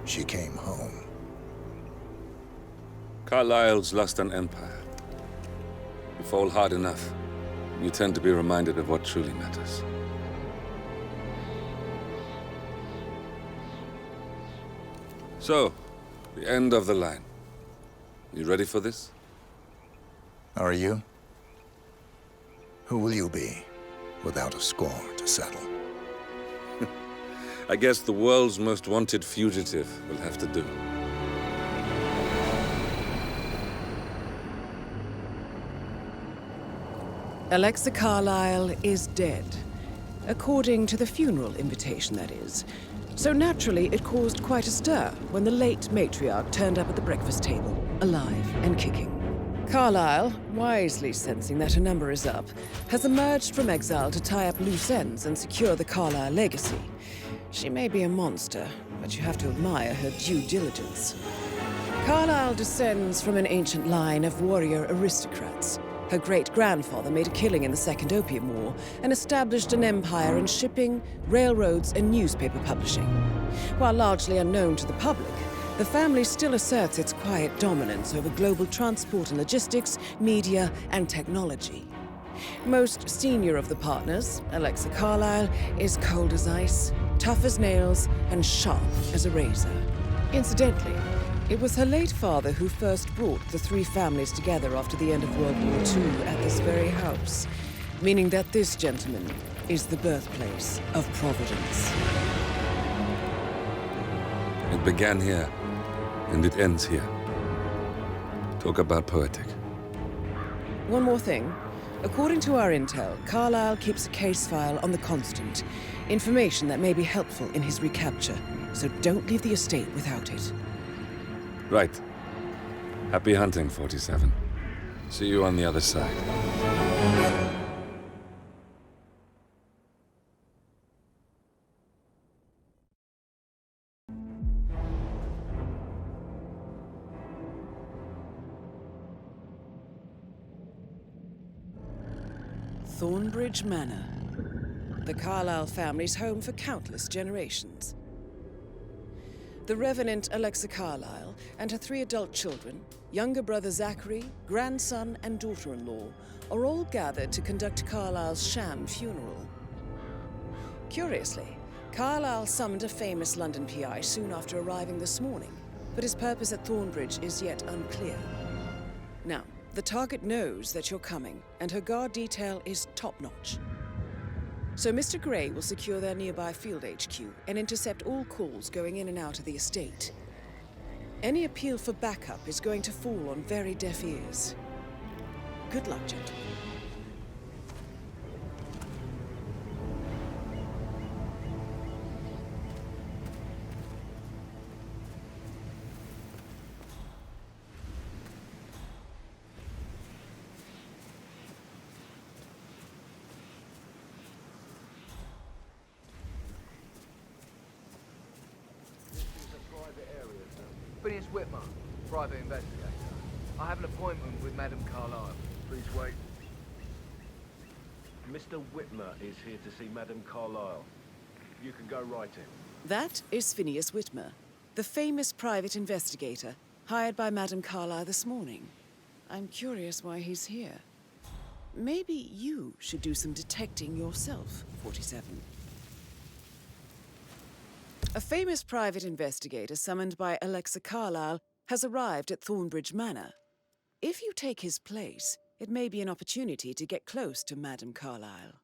she came home. Carlyle's lost an empire. You fall hard enough, you tend to be reminded of what truly matters. So, the end of the line. You ready for this? Are you? Who will you be, without a score to settle? I guess the world's most wanted fugitive will have to do. Alexa Carlyle is dead. According to the funeral invitation, that is. So naturally, it caused quite a stir when the late matriarch turned up at the breakfast table, alive and kicking. Carlyle, wisely sensing that her number is up, has emerged from exile to tie up loose ends and secure the Carlyle legacy. She may be a monster, but you have to admire her due diligence. Carlyle descends from an ancient line of warrior aristocrats. Her great-grandfather made a killing in the Second Opium War and established an empire in shipping, railroads, and newspaper publishing. While largely unknown to the public, the family still asserts its quiet dominance over global transport and logistics, media, and technology. Most senior of the partners, Alexa Carlyle, is cold as ice, tough as nails, and sharp as a razor. Incidentally, it was her late father who first brought the three families together after the end of World War II at this very house, meaning that this gentleman is the birthplace of Providence. It began here, and it ends here. Talk about poetic. One more thing. According to our intel, Carlyle keeps a case file on the Constant, information that may be helpful in his recapture, so don't leave the estate without it. Right. Happy hunting, 47. See you on the other side. Thornbridge Manor. The Carlyle family's home for countless generations. The Revenant Alexa Carlyle and her 3 adult children, younger brother Zachary, grandson, and daughter-in-law, are all gathered to conduct Carlyle's sham funeral. Curiously, Carlyle summoned a famous London PI soon after arriving this morning, but his purpose at Thornbridge is yet unclear. Now, the target knows that you're coming, and her guard detail is top-notch. So Mr. Gray will secure their nearby field HQ and intercept all calls going in and out of the estate. Any appeal for backup is going to fall on very deaf ears. Good luck, gentlemen. Phineas Whitmer, private investigator. I have an appointment with Madame Carlyle. Please wait. Mr. Whitmer is here to see Madame Carlyle. You can go right in. That is Phineas Whitmer, the famous private investigator hired by Madame Carlyle this morning. I'm curious why he's here. Maybe you should do some detecting yourself, 47. A famous private investigator summoned by Alexa Carlyle has arrived at Thornbridge Manor. If you take his place, it may be an opportunity to get close to Madame Carlyle.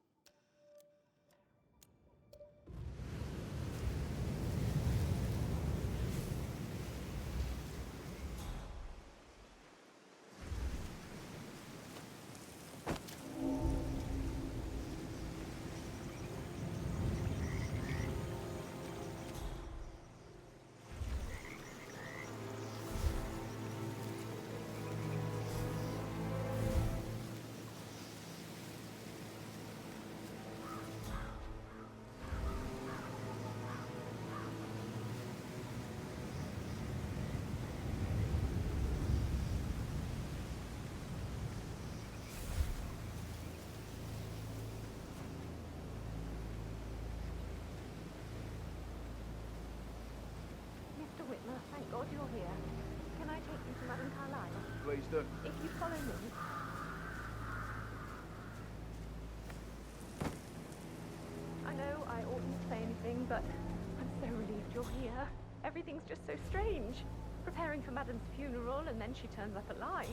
Mister? If you follow me. I know I oughtn't say anything, but I'm so relieved you're here. Everything's just so strange. Preparing for Madame's funeral, and then she turns up alive.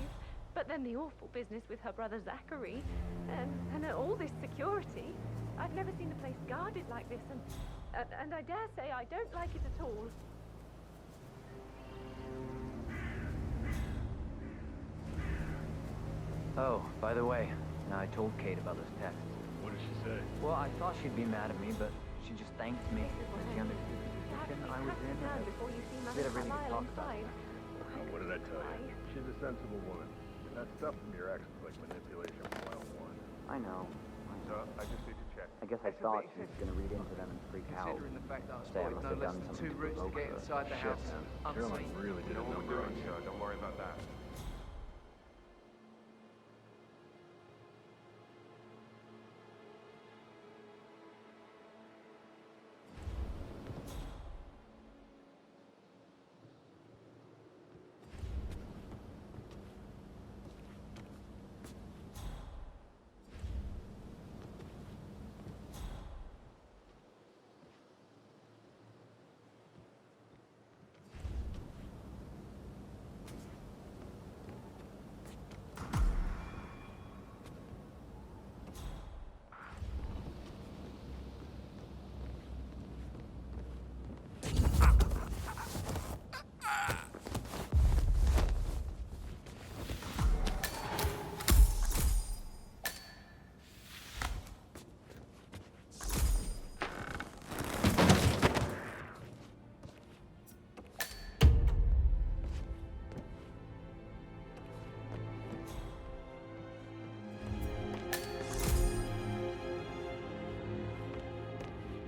But then the awful business with her brother Zachary, and all this security. I've never seen the place guarded like this, and I dare say I don't like it at all. Oh, by the way, I told Kate about this text. What did she say? Well, I thought she'd be mad at me, but she just thanked me. She understood the position I was in. Before you see Did everything to Carlisle talk about inside. that. What did I tell you? She's a sensible woman. That stuff from your ex was like manipulation 101. I know. So, I just need to check. I guess I thought she was going to read into them and freak out. Considering the fact that I Say I spotted must no have less done than something 2 to routes to provoke get her. inside the house Sherlock unseen. really did You know what we're doing, so don't worry about that.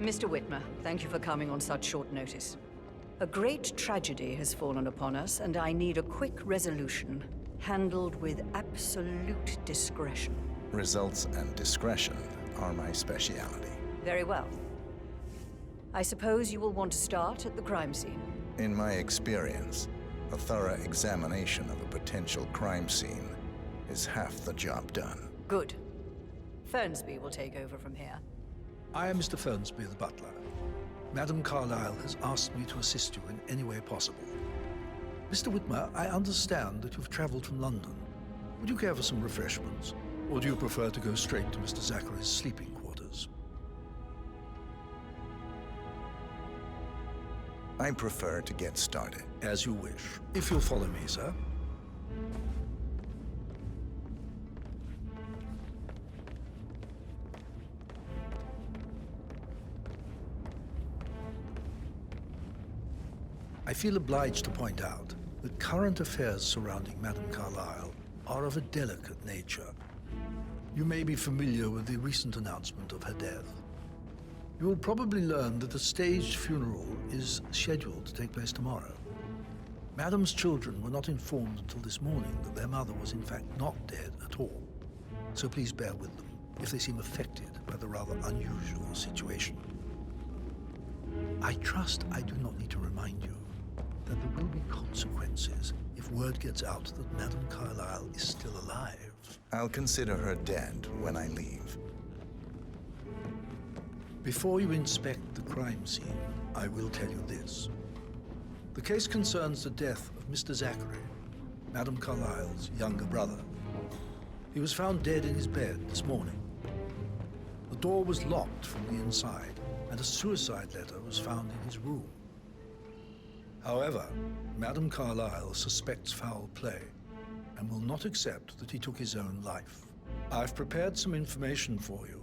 Mr. Whitmer, thank you for coming on such short notice. A great tragedy has fallen upon us, and I need a quick resolution, handled with absolute discretion. Results and discretion are my specialty. Very well. I suppose you will want to start at the crime scene. In my experience, a thorough examination of a potential crime scene is half the job done. Good. Fernsby will take over from here. I am Mr. Fernsby, the butler. Madame Carlisle has asked me to assist you in any way possible. Mr. Whitmer, I understand that you've traveled from London. Would you care for some refreshments? Or do you prefer to go straight to Mr. Zachary's sleeping quarters? I prefer to get started. As you wish. If you'll follow me, sir. I feel obliged to point out that current affairs surrounding Madame Carlisle are of a delicate nature. You may be familiar with the recent announcement of her death. You will probably learn that a staged funeral is scheduled to take place tomorrow. Madame's children were not informed until this morning that their mother was in fact not dead at all. So please bear with them if they seem affected by the rather unusual situation. I trust I do not need to remind you that there will be consequences if word gets out that Madame Carlisle is still alive. I'll consider her dead when I leave. Before you inspect the crime scene, I will tell you this. The case concerns the death of Mr. Zachary, Madame Carlisle's younger brother. He was found dead in his bed this morning. The door was locked from the inside, and a suicide letter was found in his room. However, Madame Carlisle suspects foul play and will not accept that he took his own life. I've prepared some information for you,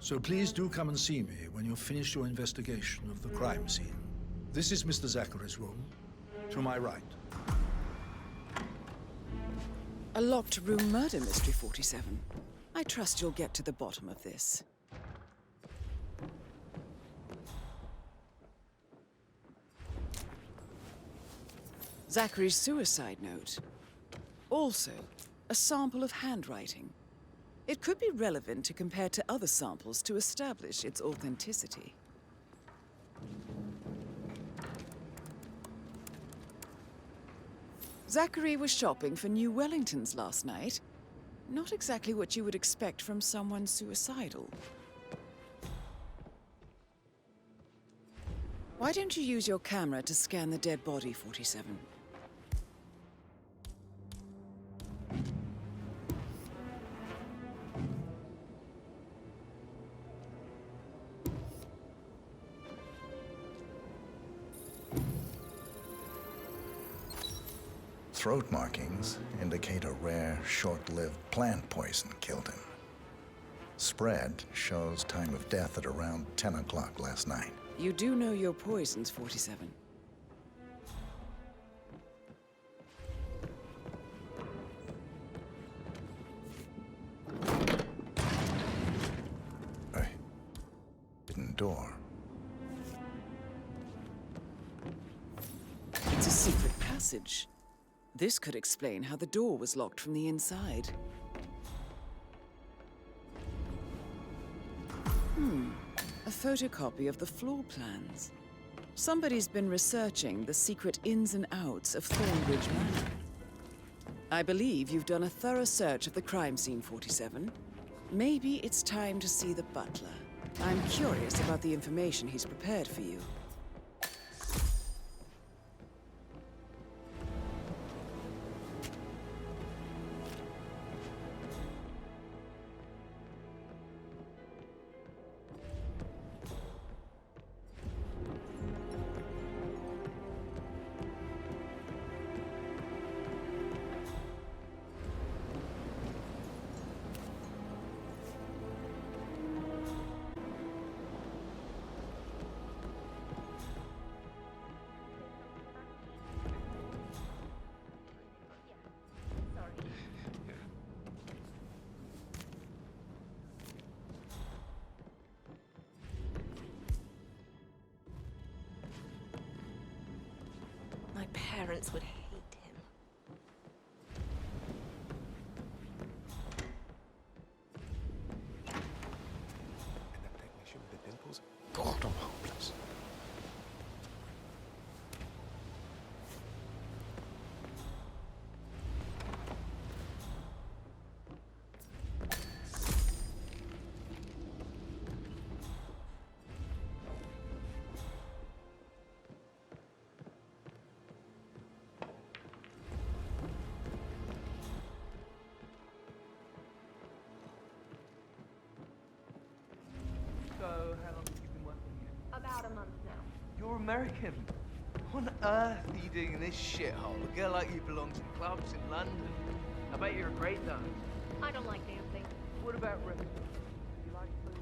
so please do come and see me when you've finished your investigation of the crime scene. This is Mr. Zachary's room, to my right. A locked room murder mystery, 47. I trust you'll get to the bottom of this. Zachary's suicide note. Also, a sample of handwriting. It could be relevant to compare to other samples to establish its authenticity. Zachary was shopping for new Wellingtons last night. Not exactly what you would expect from someone suicidal. Why don't you use your camera to scan the dead body, 47? Throat markings indicate a rare, short-lived plant poison killed him. Spread shows time of death at around 10 o'clock last night. You do know your poisons, 47. A hidden door. It's a secret passage. This could explain how the door was locked from the inside. A photocopy of the floor plans. Somebody's been researching the secret ins and outs of Thornbridge Manor. I believe you've done a thorough search of the crime scene, 47. Maybe it's time to see the butler. I'm curious about the information he's prepared for you. My parents would hate him. And that technician with the dimples? God, I'm hopeless. So, how long have you been working here? About a month now. You're American. What on earth are you doing in this shithole? A girl like you belongs in clubs in London. I bet you're a great dancer. I don't like dancing. What about restaurants? You like food?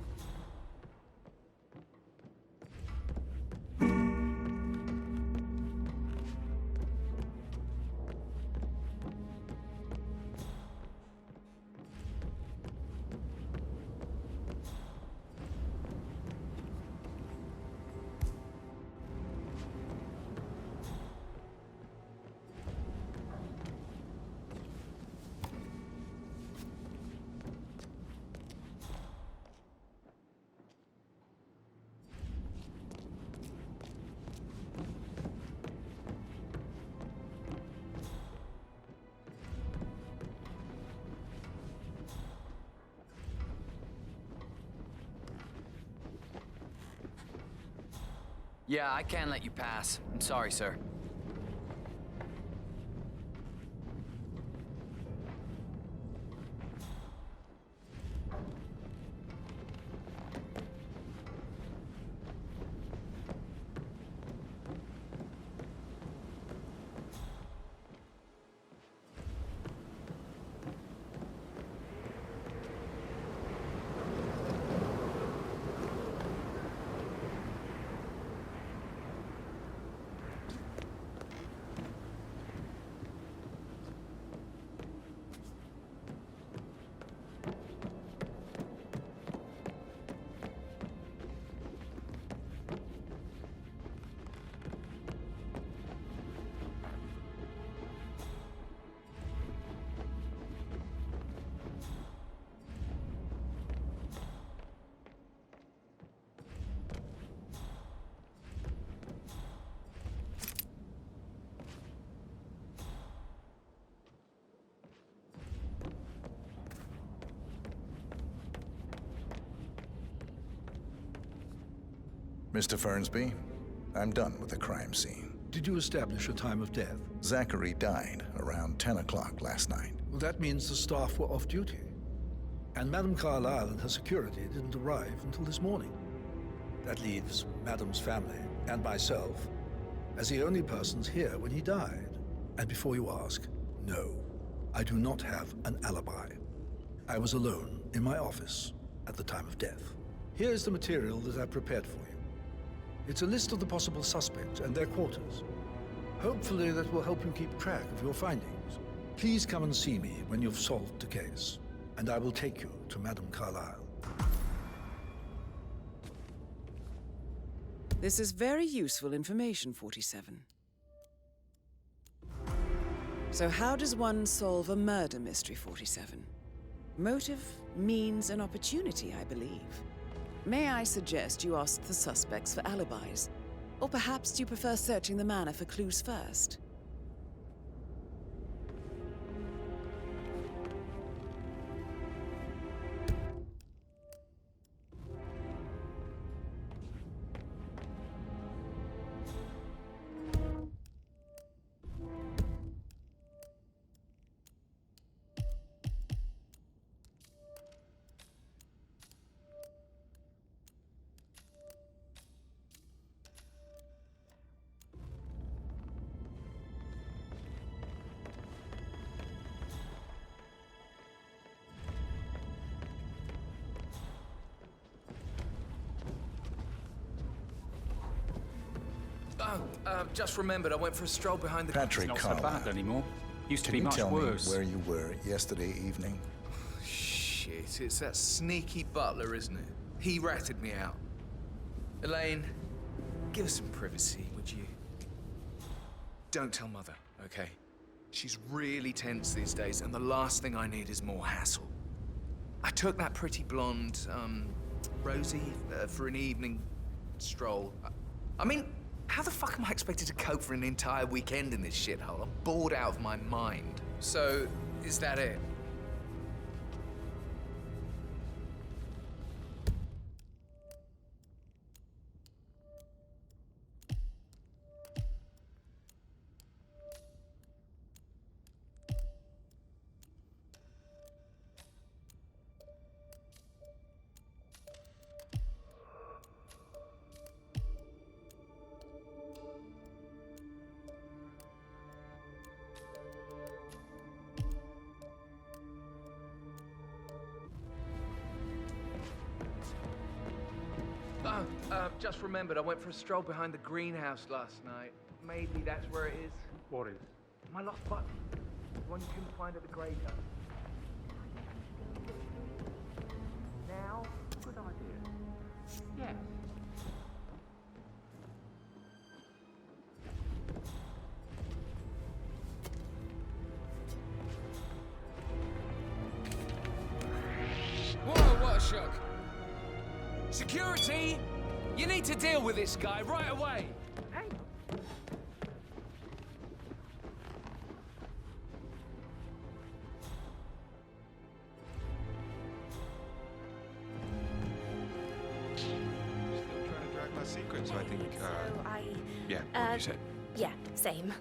Yeah, I can't let you pass. I'm sorry, sir. Mr. Fernsby, I'm done with the crime scene. Did you establish a time of death? Zachary died around 10 o'clock last night. Well, that means the staff were off duty. And Madame Carlyle and her security didn't arrive until this morning. That leaves Madame's family and myself as the only persons here when he died. And before you ask, no, I do not have an alibi. I was alone in my office at the time of death. Here's the material that I prepared for you. It's a list of the possible suspects and their quarters. Hopefully that will help you keep track of your findings. Please come and see me when you've solved the case, and I will take you to Madame Carlyle. This is very useful information, 47. So how does one solve a murder mystery, 47? Motive, means, and opportunity, I believe. May I suggest you ask the suspects for alibis? Or perhaps you prefer searching the manor for clues first? Just remembered I went for a stroll behind the... Patrick Not so Carlyle. bad anymore. Used to Can be you much tell worse. me where you were yesterday evening? Shit, it's that sneaky butler, isn't it? He ratted me out. Elaine, give us some privacy, would you? Don't tell Mother, okay? She's really tense these days, and the last thing I need is more hassle. I took that pretty blonde, Rosie, for an evening stroll. I mean, how the fuck am I expected to cope for an entire weekend in this shithole? I'm bored out of my mind. So, is that it? Just remembered I went for a stroll behind the greenhouse last night. Maybe that's where it is. What is? My lost button. The one you couldn't find at the graveyard. Now? Good idea. Yes. Whoa, what a shock. Security! You need to deal with this guy right away! Hey! Still trying to drag my secret, so I think, yeah, what you said. Yeah, same.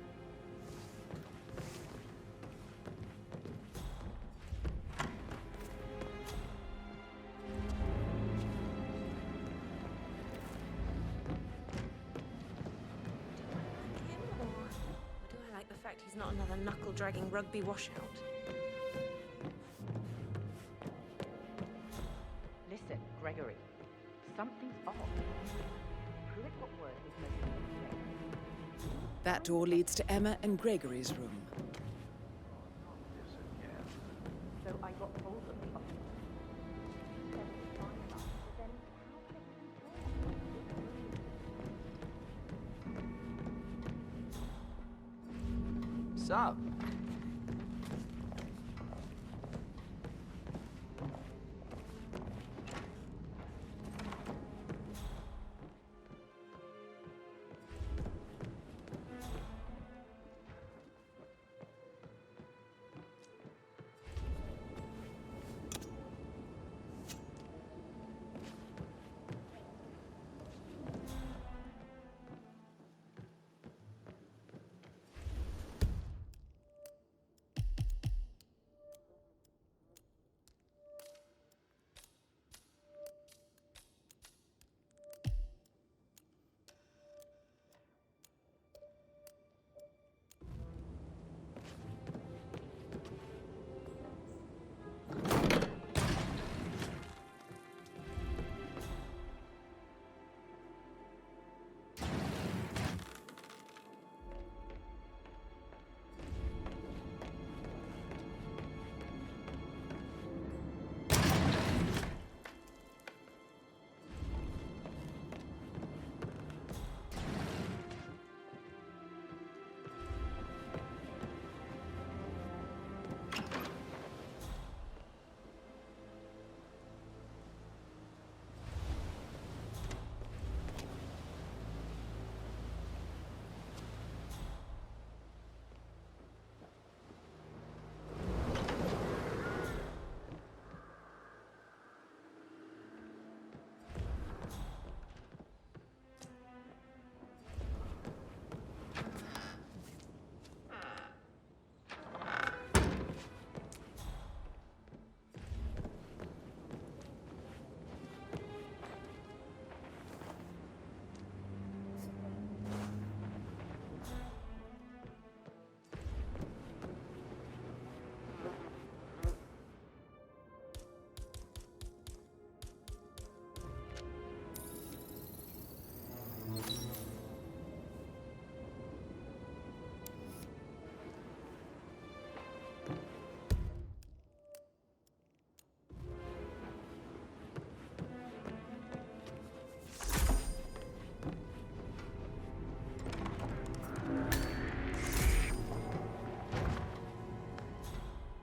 He's not another knuckle-dragging rugby washout. Listen, Gregory. Something's off. Pruitt what word is most. That door leads to Emma and Gregory's room. So I got told of the office. Sup?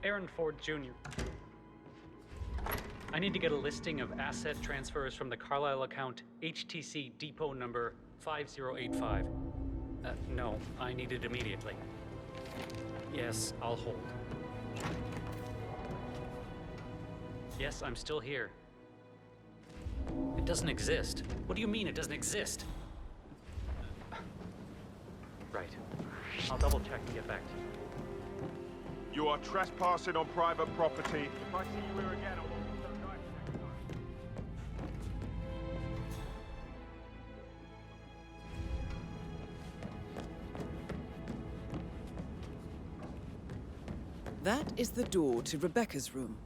Aaron Ford Jr. I need to get a listing of asset transfers from the Carlisle account HTC depot number 5085. No, I need it immediately. Yes, I'll hold. Yes, I'm still here. It doesn't exist. What do you mean it doesn't exist? Right. I'll double check and get back to you. You are trespassing on private property. If I see you here again, I will also drive you next time. That is the door to Rebecca's room.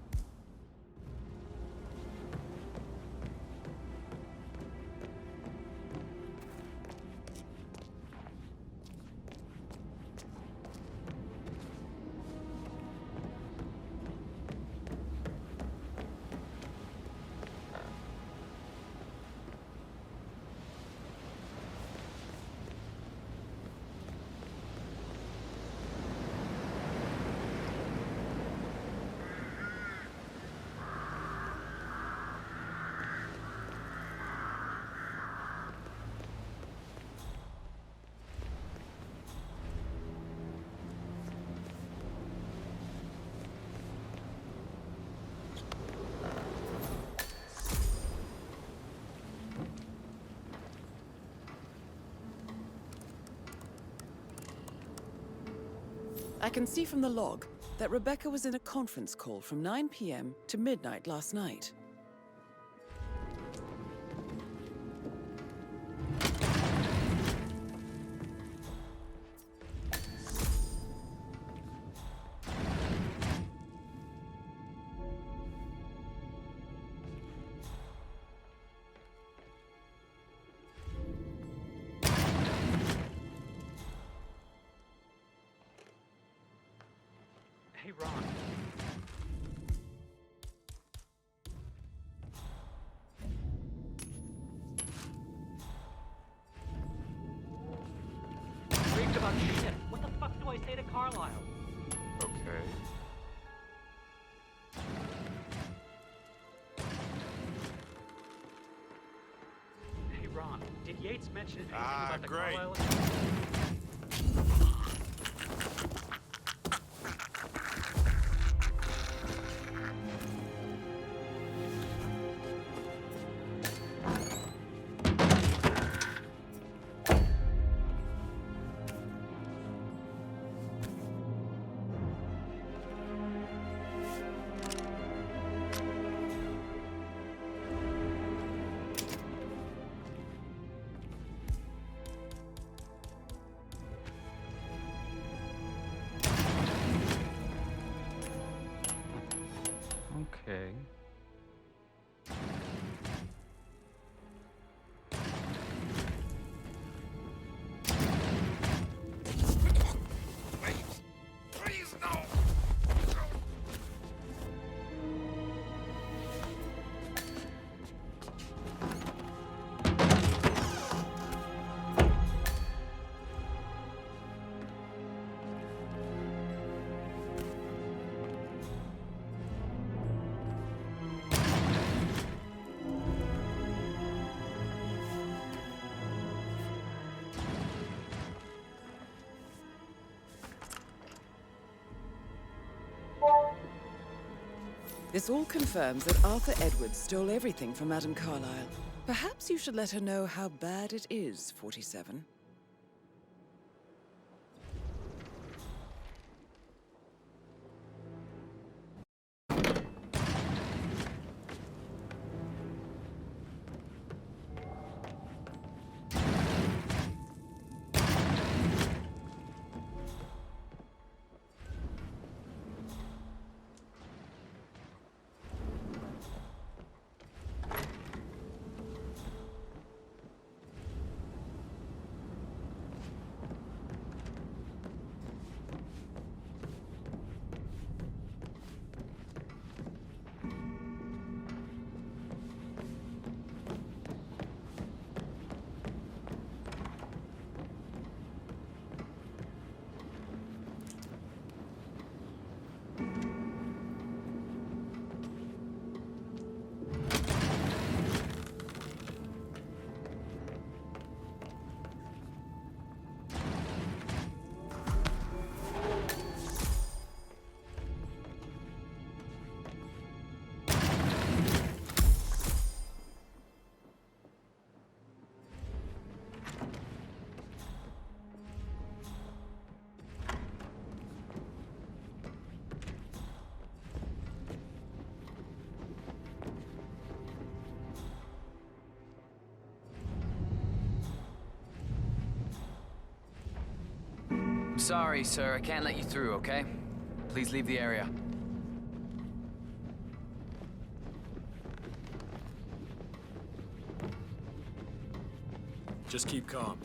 I can see from the log that Rebecca was in a conference call from 9 p.m. to midnight last night. Hey, Ron. Freaked about shit. What the fuck do I say to Carlisle? Okay. Hey, Ron. Did Yates mention anything about the great. Carlisle? Okay. Please, no! This all confirms that Arthur Edwards stole everything from Madame Carlisle. Perhaps you should let her know how bad it is, 47. sorry, sir. I can't let you through, okay? Please leave the area. Just keep calm.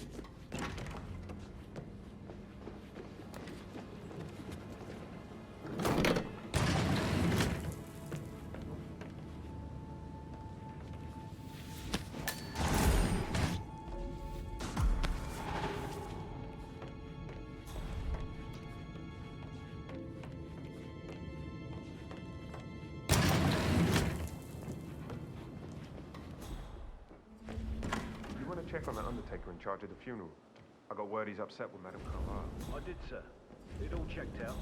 Check on that undertaker in charge of the funeral. I got word he's upset with Madame Carlyle. I did, sir. It all checked out.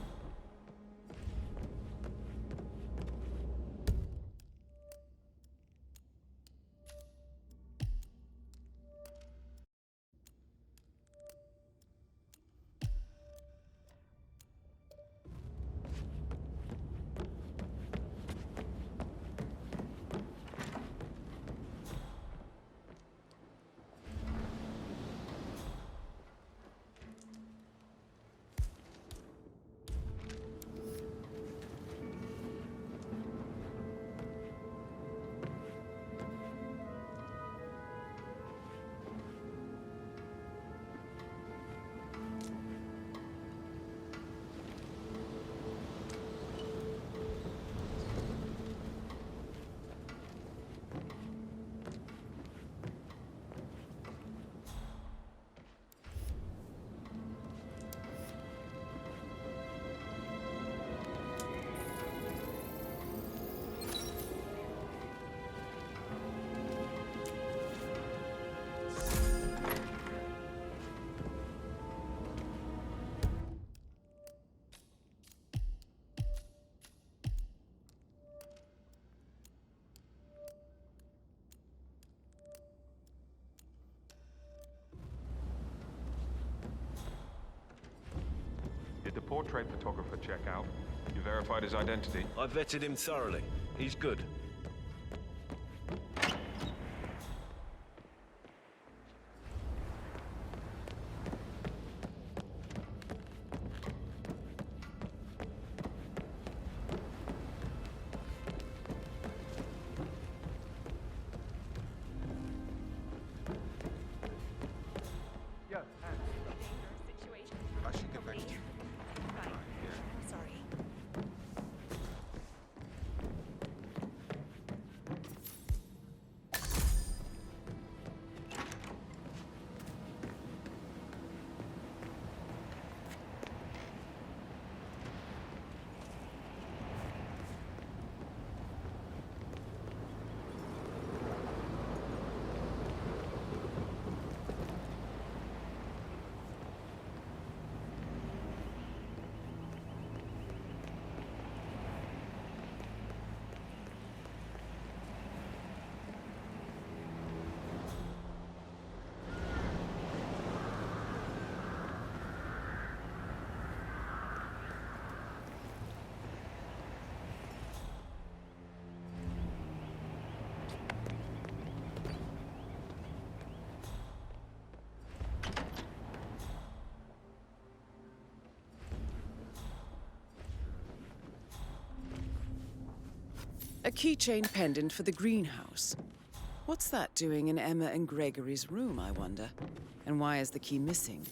Did the portrait photographer check out? You verified his identity? I vetted him thoroughly. He's good. I should get back to you. A keychain pendant for the greenhouse. What's that doing in Emma and Gregory's room, I wonder? And why is the key missing?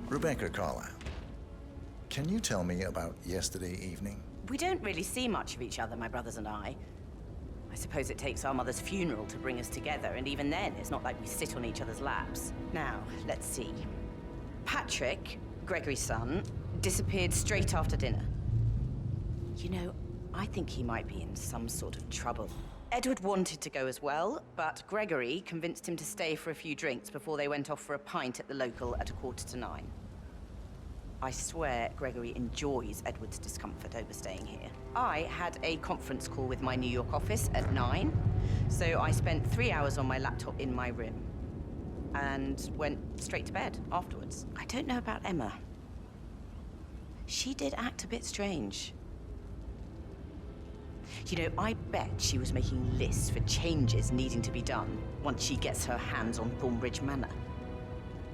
Rebecca Carlyle, can you tell me about yesterday evening? We don't really see much of each other, my brothers and I. I suppose it takes our mother's funeral to bring us together, and even then, it's not like we sit on each other's laps. Now, let's see. Patrick, Gregory's son, disappeared straight after dinner. You know, I think he might be in some sort of trouble. Edward wanted to go as well, but Gregory convinced him to stay for a few drinks before they went off for a pint at the local at 9:15. I swear Gregory enjoys Edward's discomfort over staying here. I had a conference call with my New York office at 9, so I spent 3 hours on my laptop in my room and went straight to bed afterwards. I don't know about Emma. She did act a bit strange. You know, I bet she was making lists for changes needing to be done once she gets her hands on Thornbridge Manor.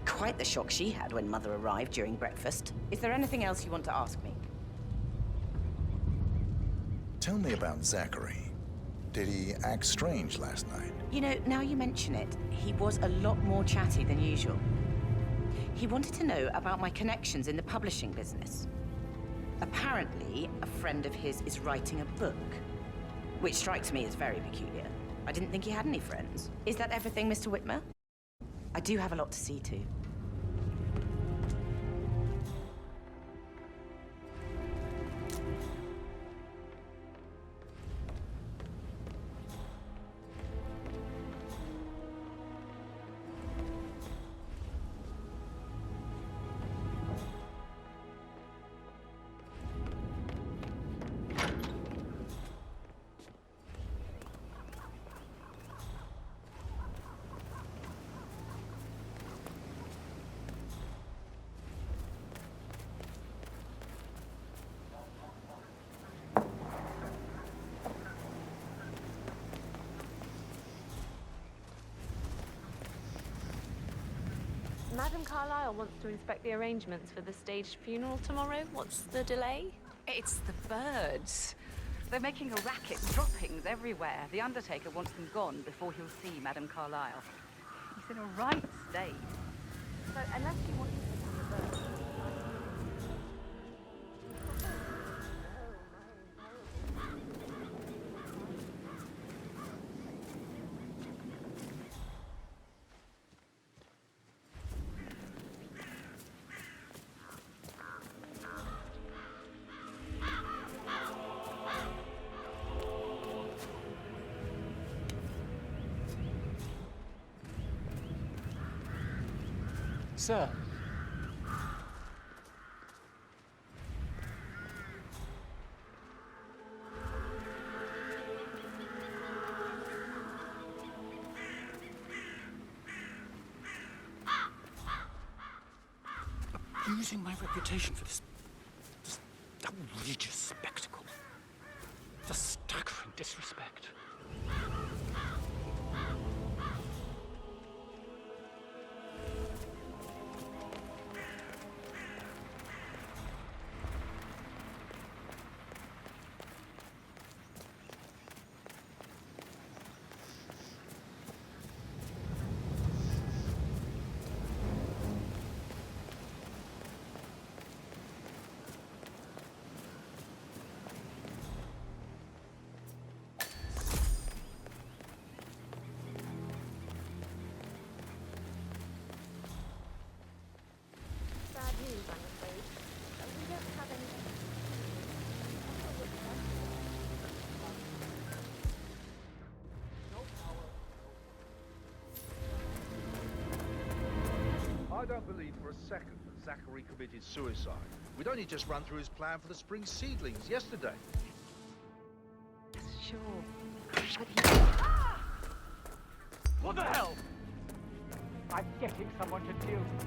Quite the shock she had when Mother arrived during breakfast. Is there anything else you want to ask me? Tell me about Zachary. Did he act strange last night? You know, now you mention it, he was a lot more chatty than usual. He wanted to know about my connections in the publishing business. Apparently, a friend of his is writing a book, which strikes me as very peculiar. I didn't think he had any friends. Is that everything, Mr. Whitmer? I do have a lot to see to. Madam Carlyle wants to inspect the arrangements for the staged funeral tomorrow. What's the delay? It's the birds. They're making a racket, droppings everywhere. The Undertaker wants them gone before he'll see Madam Carlyle. He's in a right state. So, unless you want to take the birds... Sir. Abusing my reputation for this outrageous spectacle. The staggering disrespect. I don't believe for a second that Zachary committed suicide. We'd only just run through his plan for the spring seedlings yesterday. Sure. What the hell? I'm getting someone to deal with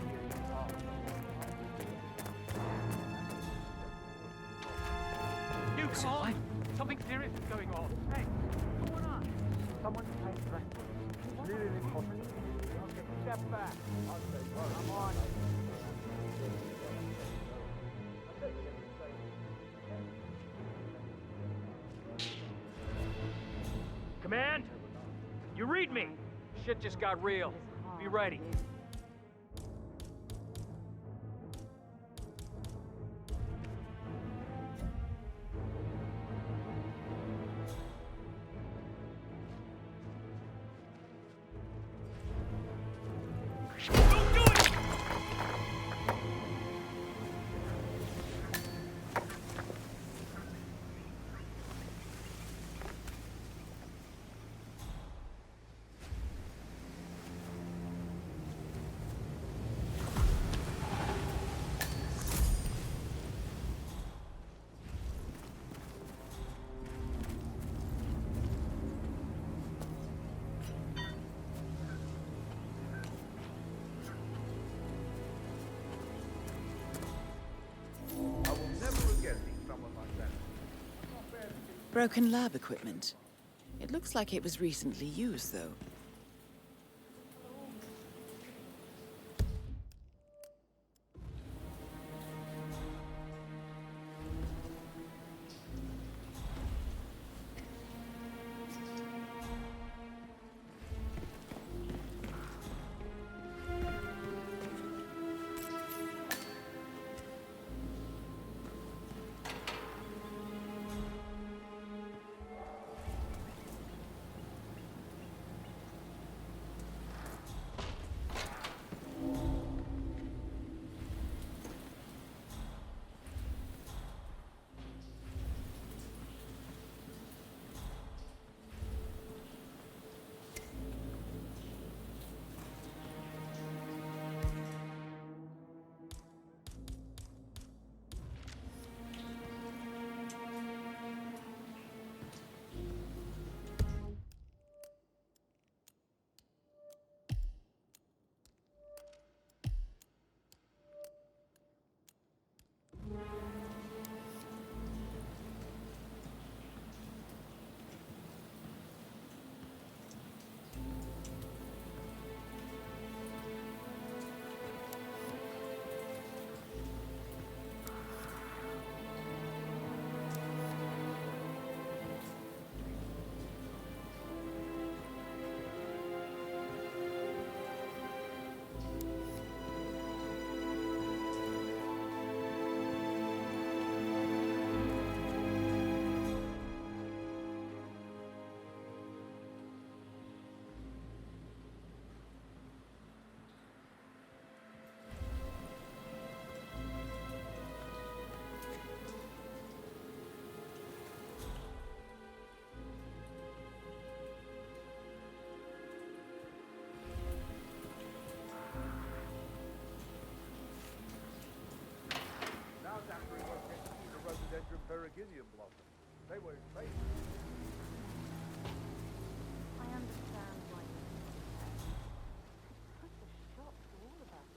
you. You can't. Something serious is going on. Hey, what's going on? Someone's playing threatening. It's really impossible. Okay, step back. I'm on. Command? You read me? Shit just got real. Be ready. Broken lab equipment. It looks like it was recently used, though. Now Zachary was getting to the rhododendron periginium blossom. They were his favorite. I understand why you're such a shock to all of us.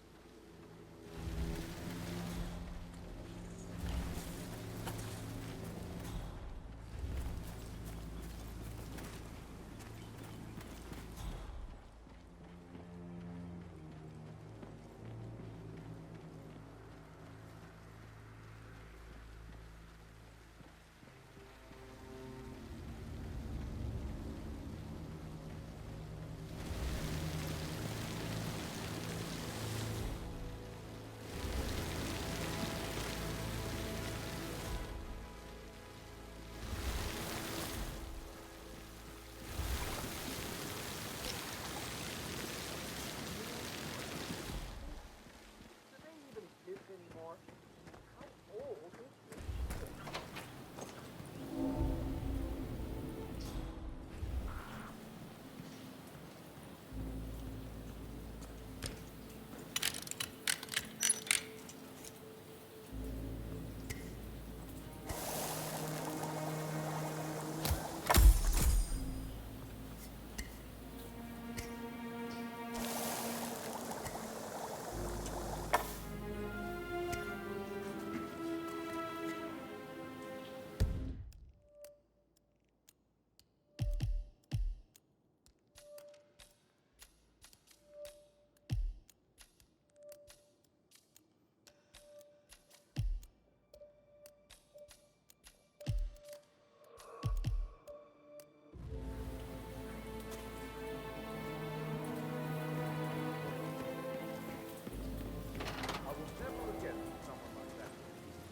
I will never forget someone like that.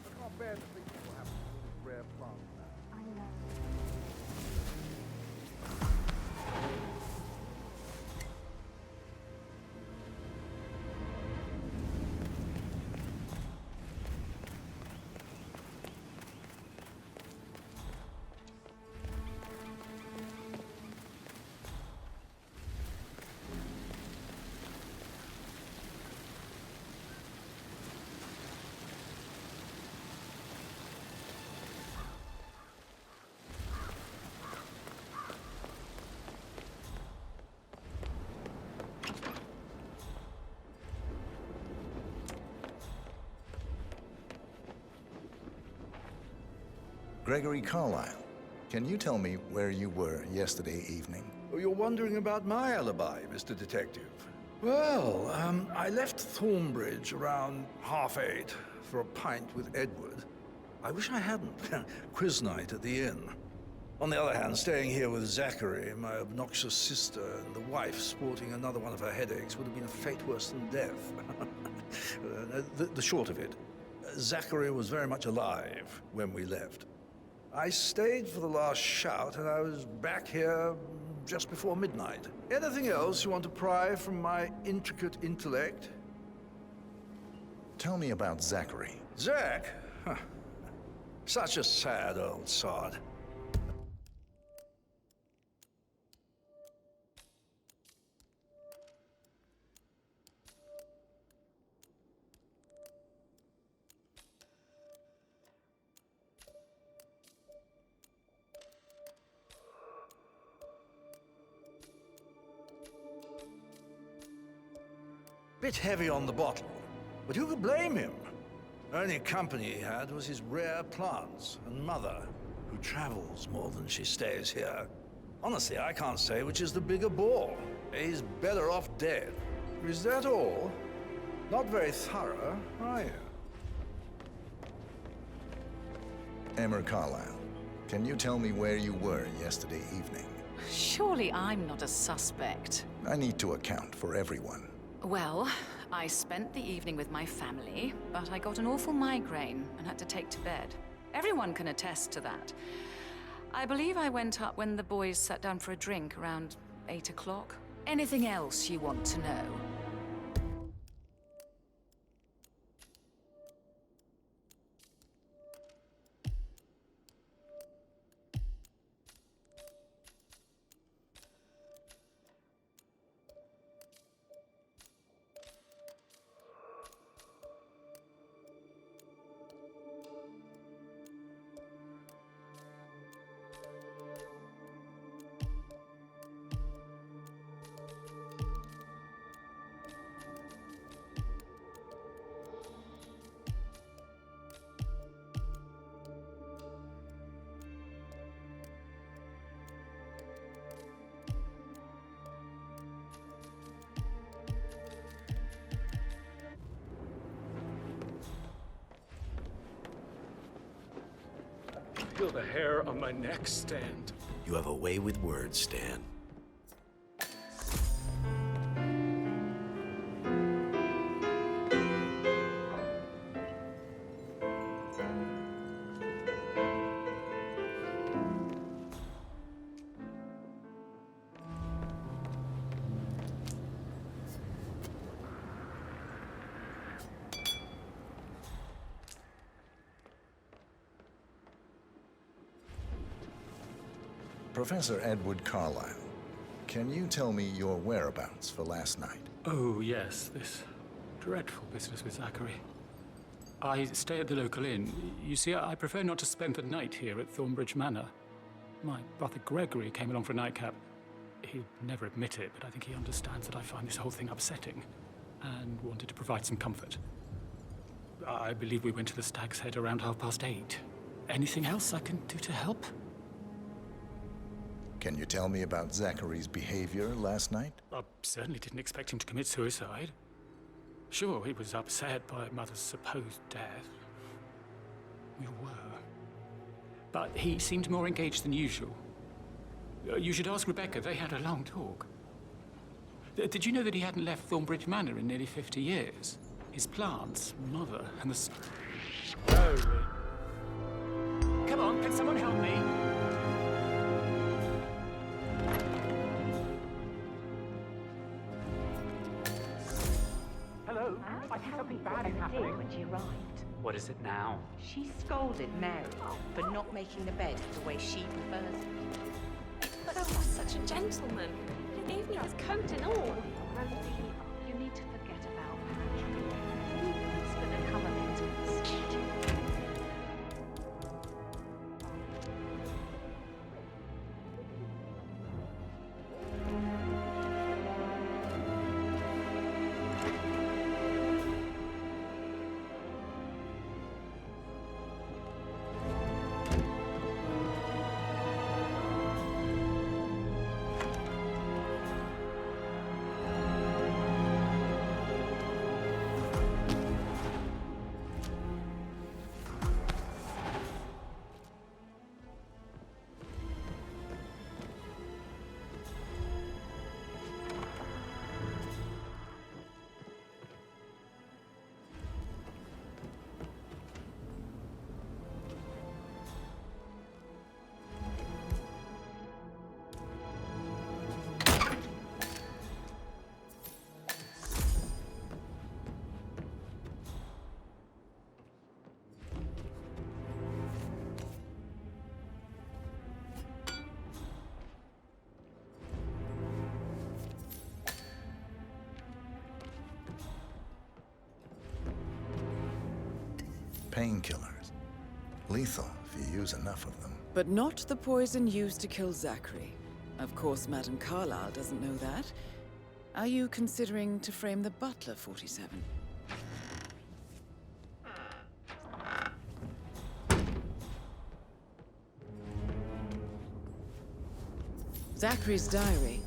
I can't bear to think what will happen to all these rare plants now. I know. Gregory Carlyle, Can you tell me where you were yesterday evening? Oh, you're wondering about my alibi, Mr. Detective. Well, I left Thornbridge around 8:30 for a pint with Edward. I wish I hadn't. Quiz night at the inn. On the other hand, staying here with Zachary, my obnoxious sister, and the wife sporting another one of her headaches would have been a fate worse than death. The short of it, Zachary was very much alive when we left. I stayed for the last shout, and I was back here just before midnight. Anything else you want to pry from my intricate intellect? Tell me about Zachary. Zach? Huh. Such a sad old sod. Bit heavy on the bottle, but who could blame him? Only company he had was his rare plants and mother, who travels more than she stays here. Honestly, I can't say which is the bigger bore. He's better off dead. Is that all? Not very thorough, are you? Emma Carlyle, can you tell me where you were yesterday evening? Surely I'm not a suspect. I need to account for everyone. Well, I spent the evening with my family, but I got an awful migraine and had to take to bed. Everyone can attest to that. I believe I went up when the boys sat down for a drink around 8 o'clock. Anything else you want to know? Feel the hair on my neck stand. You have a way with words, Stan. Professor Edward Carlyle, can you tell me your whereabouts for last night? Oh, yes, this dreadful business with Zachary. I stay at the local inn. You see, I prefer not to spend the night here at Thornbridge Manor. My brother Gregory came along for a nightcap. He'd never admit it, but I think he understands that I find this whole thing upsetting and wanted to provide some comfort. I believe we went to the Stag's Head around 8:30. Anything else I can do to help? Can you tell me about Zachary's behavior last night? I certainly didn't expect him to commit suicide. Sure, he was upset by Mother's supposed death. We were. But he seemed more engaged than usual. You should ask Rebecca. They had a long talk. Did you know that he hadn't left Thornbridge Manor in nearly 50 years? His plants, Mother, and the... Holy. Come on, can someone help me? Hello? I think something bad is happening. When she arrived. What is it now? She scolded Mary for not making the bed the way she prefers it. But I was such a gentleman. He gave me his coat and all. Rosie, you need to forget about Patrick. He's gonna come a bit twisted. painkillers. Lethal if you use enough of them. But not the poison used to kill Zachary. Of course, Madame Carlyle doesn't know that. Are you considering to frame the butler, 47? Zachary's diary.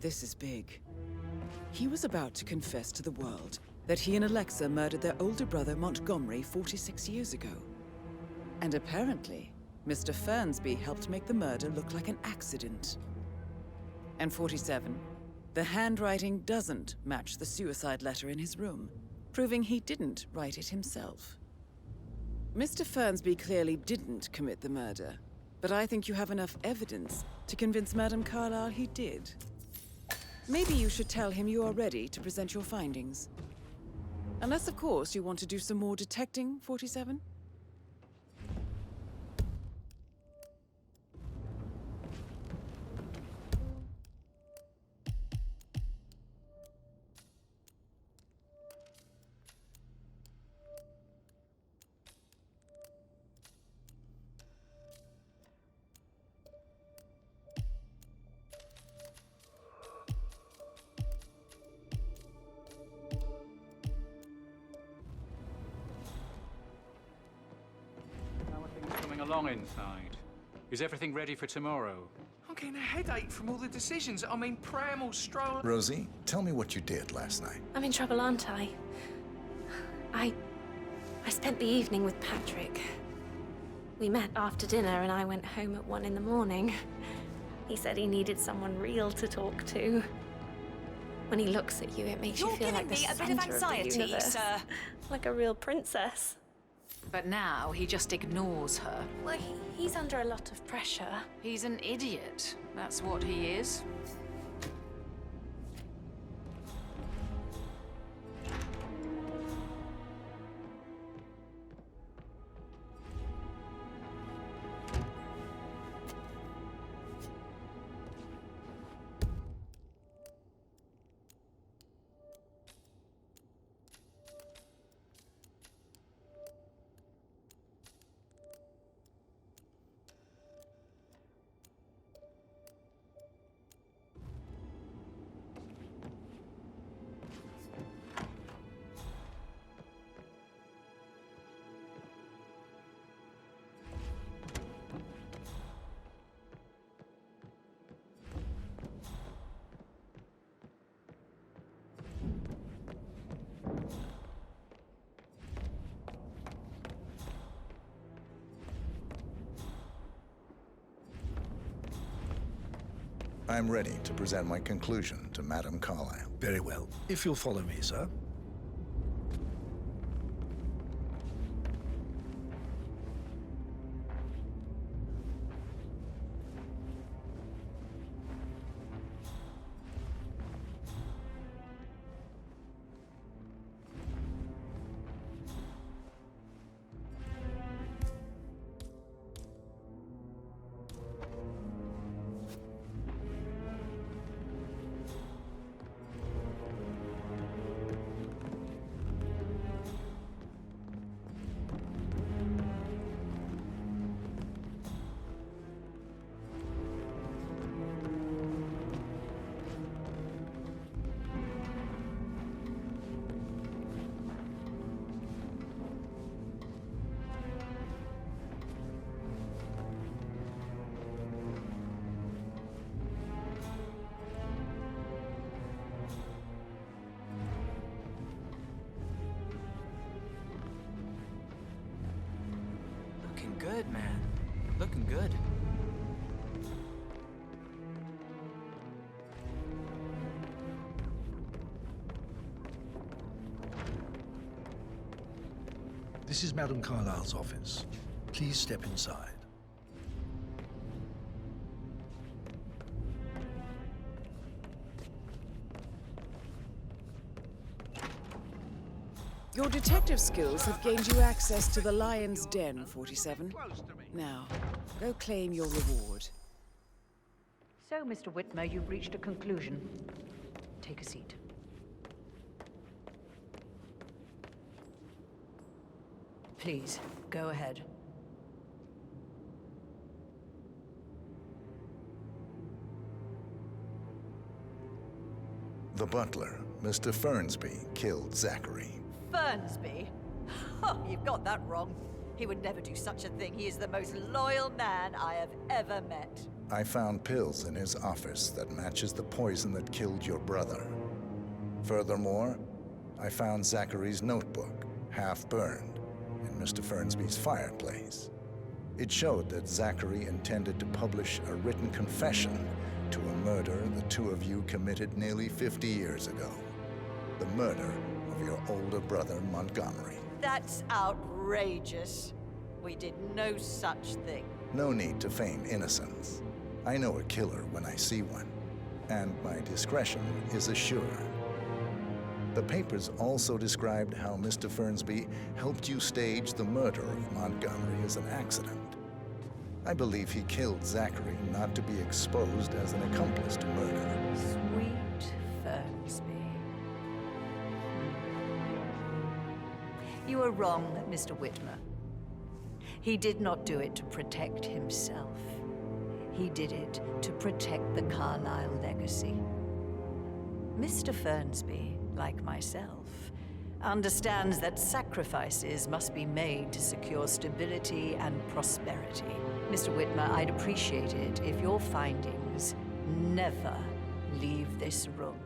This is big. He was about to confess to the world that he and Alexa murdered their older brother Montgomery 46 years ago. And apparently, Mr. Fernsby helped make the murder look like an accident. And 47, the handwriting doesn't match the suicide letter in his room, proving he didn't write it himself. Mr. Fernsby clearly didn't commit the murder, but I think you have enough evidence to convince Madame Carlyle he did. Maybe you should tell him you are ready to present your findings. Unless, of course, you want to do some more detecting, 47? Along inside. Is everything ready for tomorrow? I'm getting a headache from all the decisions. I mean, Pram, Stroll... Rosie, tell me what you did last night. I'm in trouble, aren't I? I spent the evening with Patrick. We met after dinner and I went home at 1 in the morning. He said he needed someone real to talk to. When he looks at you, it makes you feel like the You're center giving me a bit of anxiety, of the universe. sir. Like a real princess. But now he just ignores her. Well, he's under a lot of pressure. He's an idiot. That's what he is. I'm ready to present my conclusion to Madame Carlyle. Very well. If you'll follow me, sir. Looking good, man. Looking good. This is Madame Carlyle's office. Please step inside. Your detective skills have gained you access to the Lion's Den, 47. Now, go claim your reward. So, Mr. Whitmer, you've reached a conclusion. Take a seat. Please, go ahead. The butler, Mr. Fernsby, killed Zachary. Fernsby? Oh, you've got that wrong. He would never do such a thing. He is the most loyal man I have ever met. I found pills in his office that matches the poison that killed your brother. Furthermore, I found Zachary's notebook, half burned, in Mr. Fernsby's fireplace. It showed that Zachary intended to publish a written confession to a murder the two of you committed nearly 50 years ago. The murder of your older brother, Montgomery. That's outrageous. We did no such thing. No need to feign innocence. I know a killer when I see one, and my discretion is assured. The papers also described how Mr. Fernsby helped you stage the murder of Montgomery as an accident. I believe he killed Zachary not to be exposed as an accomplice to murder. Sweet Fernsby. You are wrong, Mr. Whitmer. He did not do it to protect himself. He did it to protect the Carlyle legacy. Mr. Fernsby, like myself, understands that sacrifices must be made to secure stability and prosperity. Mr. Whitmer, I'd appreciate it if your findings never leave this room.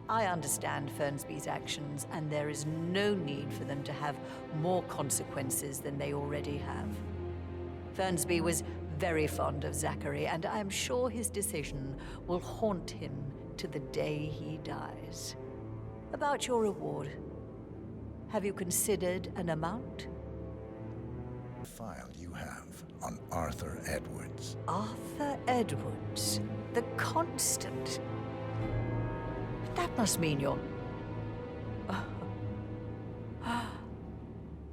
I understand Fernsby's actions, and there is no need for them to have more consequences than they already have. Fernsby was very fond of Zachary, and I am sure his decision will haunt him to the day he dies. About your reward, have you considered an amount? The file you have on Arthur Edwards. Arthur Edwards, the Constant. That must mean you're...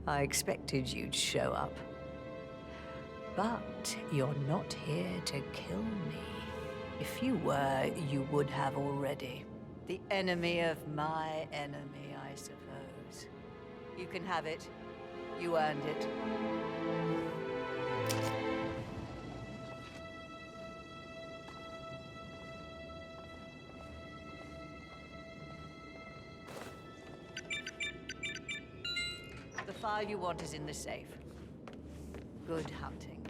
I expected you'd show up. But you're not here to kill me. If you were, you would have already. The enemy of my enemy, I suppose. You can have it. You earned it. The file you want is in the safe. Good hunting.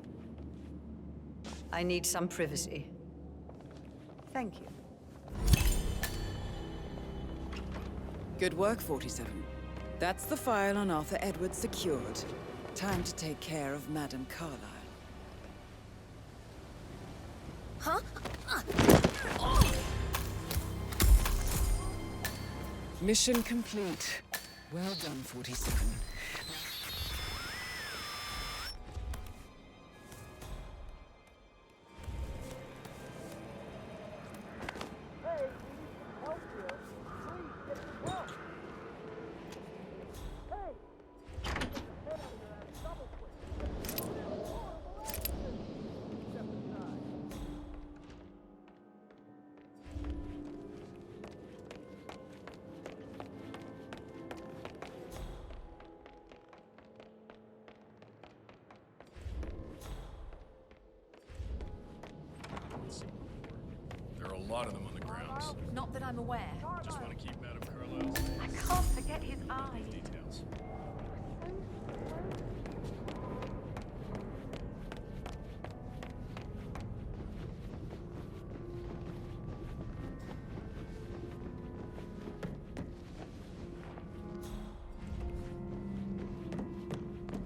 I need some privacy. Thank you. Good work, 47. That's the file on Arthur Edwards secured. Time to take care of Madame Carlyle. Huh? Mission complete. Well done, 47. There are a lot of them on the grounds. Not that I'm aware. Just want to keep Madame Carlyle safe. I can't forget his eyes. Details.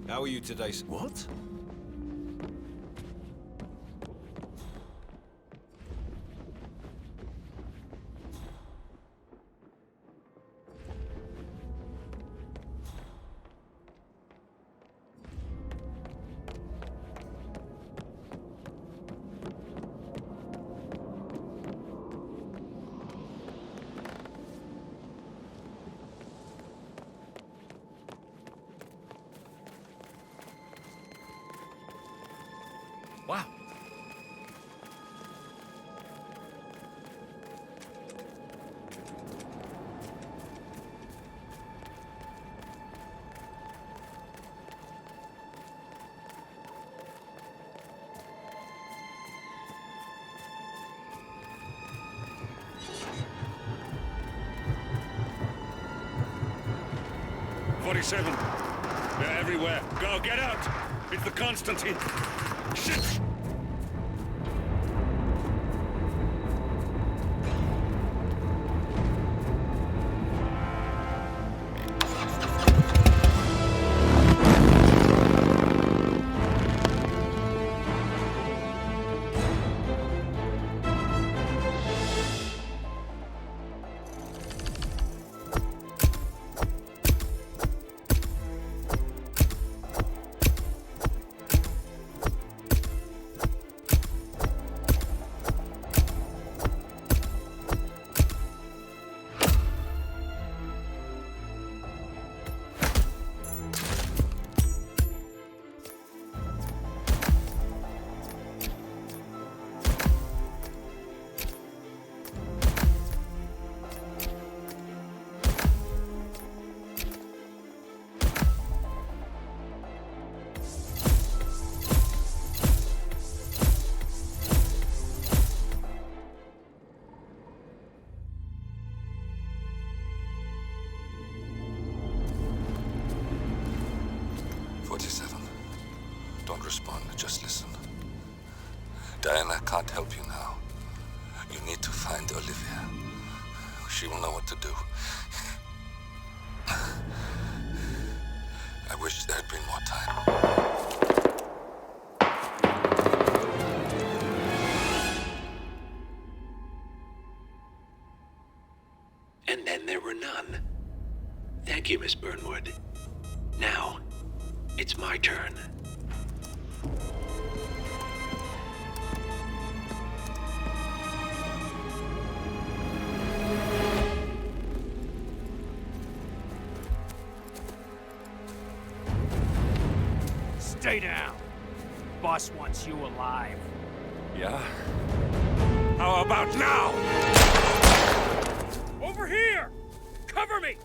How are you today? What? Wow. 47. They're everywhere. Go, get out! It's the Constantine. Shit! Don't respond, just listen. Diana can't help you now. You need to find Olivia. She will know what to do. I wish there had been more time. And then there were none. Thank you, Miss Burnwood. Now, it's my turn. Stay down. Boss wants you alive. Yeah? How about now? Over here! Cover me!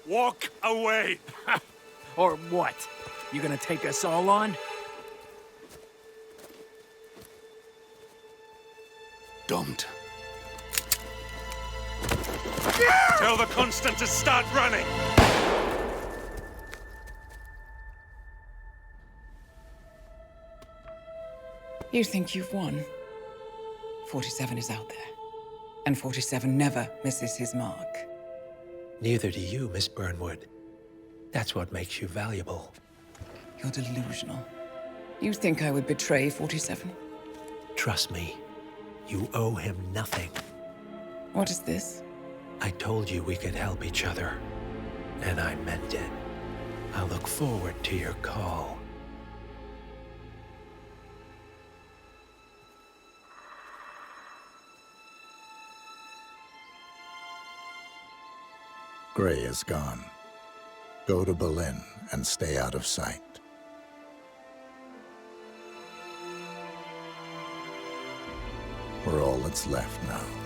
Walk away! Or what? You gonna take us all on? Don't. Tell the Constant to start running! You think you've won? 47 is out there. And 47 never misses his mark. Neither do you, Miss Burnwood. That's what makes you valuable. You're delusional. You think I would betray 47? Trust me, you owe him nothing. What is this? I told you we could help each other, and I meant it. I'll look forward to your call. Gray is gone. Go to Berlin and stay out of sight. We're all that's left now.